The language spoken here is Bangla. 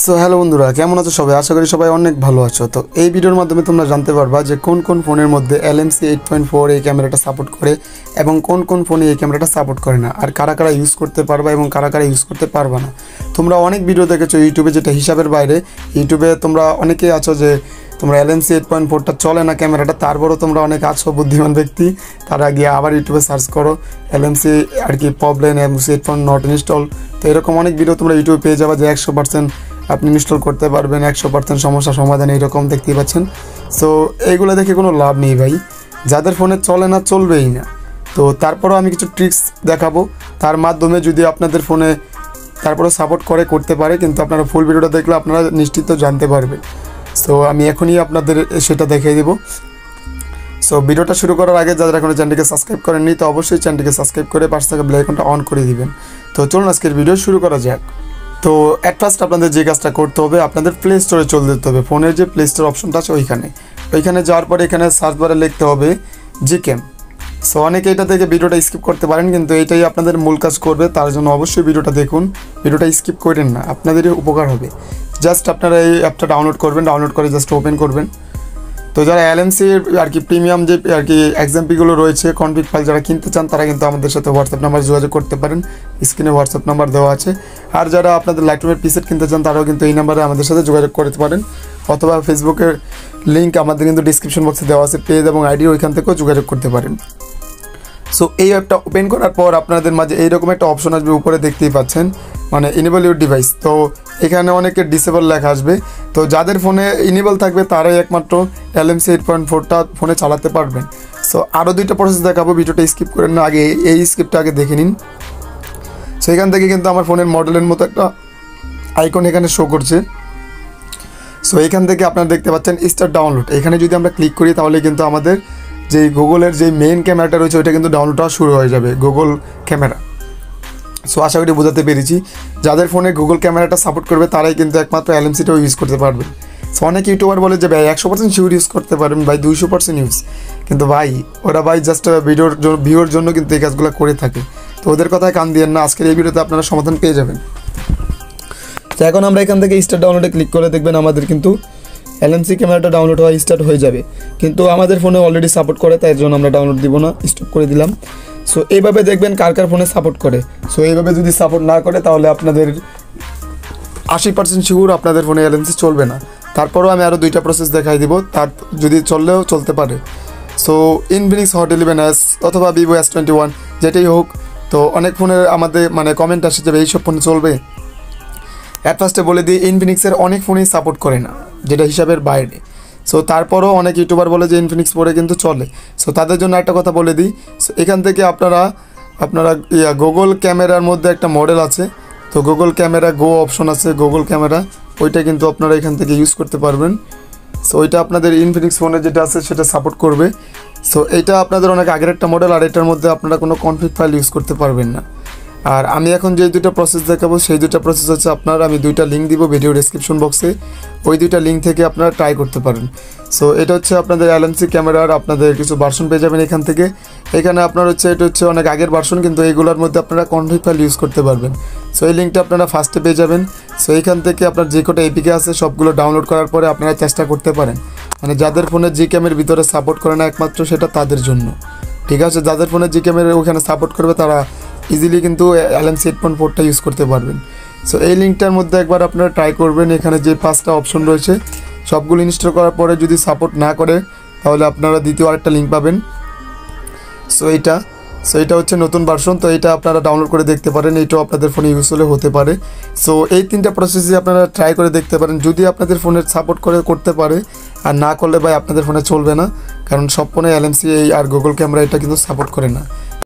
সো হ্যালো বন্ধুরা, কেমন আছো সবাই? আশা করি সবাই অনেক ভালো আছো। তো এই ভিডিওর মাধ্যমে তোমরা জানতে পারবা যে কোন কোন ফোনের মধ্যে Lmc 8.4 এই ক্যামেরাটা সাপোর্ট করে এবং কোন কোন ফোনে এই ক্যামেরাটা সাপোর্ট করে না, আর কারা কারা ইউজ করতে পারবা এবং কারা কারা ইউজ করতে পারবা না। তোমরা অনেক ভিডিও দেখেছো ইউটিউবে, যেটা হিসাবের বাইরে। ইউটিউবে তোমরা অনেকেই আছো যে তোমরা Lmc 8.4টা চলে না ক্যামেরাটা, তারপরও তোমরা অনেক আছো বুদ্ধিমান ব্যক্তি, তারা গিয়ে আবার ইউটিউবে সার্চ করো Lmc আর কি প্রবলেম Lmc 8 নট ইনস্টল। তো এরকম অনেক ভিডিও তোমরা ইউটিউবে পেয়ে যাবা যে 100% আপনি ইনস্টল করতে পারবেন, 100% সমস্যা সমাধান, এইরকম দেখতেই পাচ্ছেন। সো এইগুলো দেখে কোনো লাভ নেই ভাই, যাদের ফোনে চলে না চলবেই না। তো তারপরও আমি কিছু ট্রিক্স দেখাবো, তার মাধ্যমে যদি আপনাদের ফোনে তারপরেও সাপোর্ট করতে পারে, কিন্তু আপনারা ফুল ভিডিওটা দেখলে আপনারা নিশ্চিত জানতে পারবেন। সো আমি এখনই আপনাদের সেটা দেখিয়ে দেবো। সো ভিডিওটা শুরু করার আগে যারা এখনো চ্যানেলটিকে সাবস্ক্রাইব করেননি, তো অবশ্যই চ্যানেলটিকে সাবস্ক্রাইব করে পাশে থাকা বেল আইকনটা অন করে দিবেন। তো চলুন আজকের ভিডিও শুরু করা যাক। তো অ্যাট ফার্স্ট আপনাদের যে কাজটা করতে হবে, আপনাদের প্লে স্টোরে চলে যেতে হবে। ফোনের যে প্লে স্টোর অপশনটা আছে ওইখানে যাওয়ার পরে এখানে সার্চ বারে লিখতে হবে gcam। সো অনেকে এটা থেকে ভিডিওটা স্কিপ করতে পারেন, কিন্তু এটাই আপনাদের মূল কাজ করবে। তার জন্য অবশ্যই ভিডিওটা দেখুন, ভিডিওটা স্কিপ করেন না, আপনাদেরই উপকার হবে। জাস্ট আপনারা এই অ্যাপটা ডাউনলোড করবেন, ডাউনলোড করে জাস্ট ওপেন করবেন। তো যারা Lmc আর কি প্রিমিয়াম যে আর কি এক্সাম্পলগুলো রয়েছে কনফিগ ফাইল যারা কিনতে চান, তারা কিন্তু আমাদের সাথে হোয়াটসঅ্যাপ নাম্বার যোগাযোগ করতে পারেন, স্ক্রিনে হোয়াটসঅ্যাপ নাম্বার দেওয়া আছে। আর যারা আপনাদের লাইটরুমের পিসেট কিনতে চান, তারাও কিন্তু এই নাম্বারে আমাদের সাথে যোগাযোগ করতে পারেন, অথবা ফেসবুকের লিঙ্ক আমাদের কিন্তু ডিসক্রিপশন বক্সে দেওয়া আছে, পেজ এবং আইডি, ওইখান থেকেও যোগাযোগ করতে পারেন। সো এই অ্যাপটা ওপেন করার পর আপনাদের মাঝে এইরকম একটা অপশন আসবে, উপরে দেখতেই পাচ্ছেন, মানে ইনেবল ইউর ডিভাইস। তো এখানে অনেকে ডিসেবল লেখা আসবে। তো যাদের ফোনে ইনেবল থাকবে তারাই একমাত্র Lmc 8.4টা ফোনে চালাতে পারবেন। সো আরও দুইটা প্রসেস দেখাবো, ভিডিওটা স্কিপ করেন না, আগে এই স্কিপটা আগে দেখে নিন। সেখান থেকে কিন্তু আমার ফোনের মডেলের মতো একটা আইকন এখানে শো করছে। সো এখান থেকে আপনারা দেখতে পাচ্ছেন স্টার্ট ডাউনলোড। এখানে যদি আমরা ক্লিক করি তাহলে কিন্তু আমাদের যে গুগলের যে মেইন ক্যামেরাটা রয়েছে ওইটা কিন্তু ডাউনলোড হওয়া শুরু হয়ে যাবে, গুগল ক্যামেরা। সো আশা করি বোঝাতে পেরেছি। যাদের ফোনে গুগল ক্যামেরাটা সাপোর্ট করবে তারাই কিন্তু একমাত্র Lmcটাও ইউজ করতে পারবে। সো অনেক ইউটিউবার বলে যে ভাই 100% শিওর ইউজ করতে পারবেন, ভাই 200% ইউজ, কিন্তু ভাই ওরা ভাই জাস্ট ভিডিওর জন্য কিন্তু এই কাজগুলো করে থাকে। তো ওদের কথায় কান দিয়েন না, আজকের এই ভিডিওতে আপনারা সমাধান পেয়ে যাবেন। তো এখন আমরা এখান থেকে স্টার্ট ডাউনলোডে ক্লিক করে দেখবেন আমাদের কিন্তু Lmc ক্যামেরাটা ডাউনলোড হওয়া স্টার্ট হয়ে যাবে, কিন্তু আমাদের ফোনে অলরেডি সাপোর্ট করে, তাই জন্য আমরা ডাউনলোড দিব না, স্টপ করে দিলাম। সো এইভাবে দেখবেন কার কার ফোনে সাপোর্ট করে। সো এইভাবে যদি সাপোর্ট না করে তাহলে আপনাদের 80% শিওর আপনাদের ফোনে Lmc চলবে না। তারপরও আমি আরও দুইটা প্রসেস দেখাই দিব, তার যদি চললেও চলতে পারে। সো ইনফিনিক্স হট 11s অথবা ভিভো S21 যেটাই হোক, তো অনেক ফোনের আমাদের মানে কমেন্ট আসে যে এইসব ফোনে চলবে। অ্যাট ফার্স্টে বলে দিই, ইনফিনিক্সের অনেক ফোনেই সাপোর্ট করে না, যেটা হিসাবের বাইরে। সো তারপরও অনেক ইউটিউবার বলে যে ইনফিনিক্স পরে কিন্তু চলে। সো তাদের জন্য একটা কথা বলে দিই, সো এখান থেকে আপনারা গুগল ক্যামেরার মধ্যে একটা মডেল আছে, তো গুগল ক্যামেরা গো অপশন আছে, গুগল ক্যামেরা, ওইটা কিন্তু আপনারা এখান থেকে ইউজ করতে পারবেন। সো ওইটা আপনাদের ইনফিনিক্স ফোনে যেটা আছে সেটা সাপোর্ট করবে। সো এইটা আপনাদের অনেক আগের একটা মডেল, আর এটার মধ্যে আপনারা কোনো কনফিগ ফাইল ইউজ করতে পারবেন না। আর আমি এখন যে দুটো প্রসেস দেখাবো সেই দুটো প্রসেস হচ্ছে আপনারা, আমি দুইটা লিঙ্ক দিব ভিডিও ডেসক্রিপশন বক্সে, ওই দুইটা লিঙ্ক থেকে আপনারা ট্রাই করতে পারেন। সো এটা হচ্ছে আপনাদের Lmc ক্যামেরার আপনাদের কিছু ভার্সন পেয়ে যাবেন এখান থেকে। এখানে আপনার হচ্ছে এটা হচ্ছে অনেক আগের ভার্সন, কিন্তু এইগুলোর মধ্যে আপনারা কনফিগ ফাইল ইউজ করতে পারবেন। সো এই লিঙ্কটা আপনারা ফার্স্টে পেয়ে যাবেন। সো এইখান থেকে আপনার যে কটা এপিকে আছে সবগুলো ডাউনলোড করার পরে আপনারা চেষ্টা করতে পারেন, মানে যাদের ফোনে gcam-এর ভিতরে সাপোর্ট করে না একমাত্র সেটা তাদের জন্য, ঠিক আছে? যাদের ফোনে gcam-এর ওখানে সাপোর্ট করবে তারা ইজিলি কিন্তু Lmc 8.4টা ইউজ করতে পারবেন। সো এই লিঙ্কটার মধ্যে একবার আপনারা ট্রাই করবেন। এখানে যে 5টা অপশন রয়েছে সবগুলো ইনস্টল করার পরে যদি সাপোর্ট না করে তাহলে আপনারা দ্বিতীয় আরেকটা লিঙ্ক পাবেন। সো এটা হচ্ছে নতুন ভার্সন, তো এটা আপনারা ডাউনলোড করে দেখতে পারেন, এইটাও আপনাদের ফোনে ইউজ হতে পারে। সো এই 3টা প্রসেসই আপনারা ট্রাই করে দেখতে পারেন, যদি আপনাদের ফোনের সাপোর্ট করতে পারে, আর না করলে ভাই আপনাদের ফোনে চলবে না, কারণ সব ফোনে Lmc আর গুগল ক্যামেরা এটা কিন্তু সাপোর্ট করে না।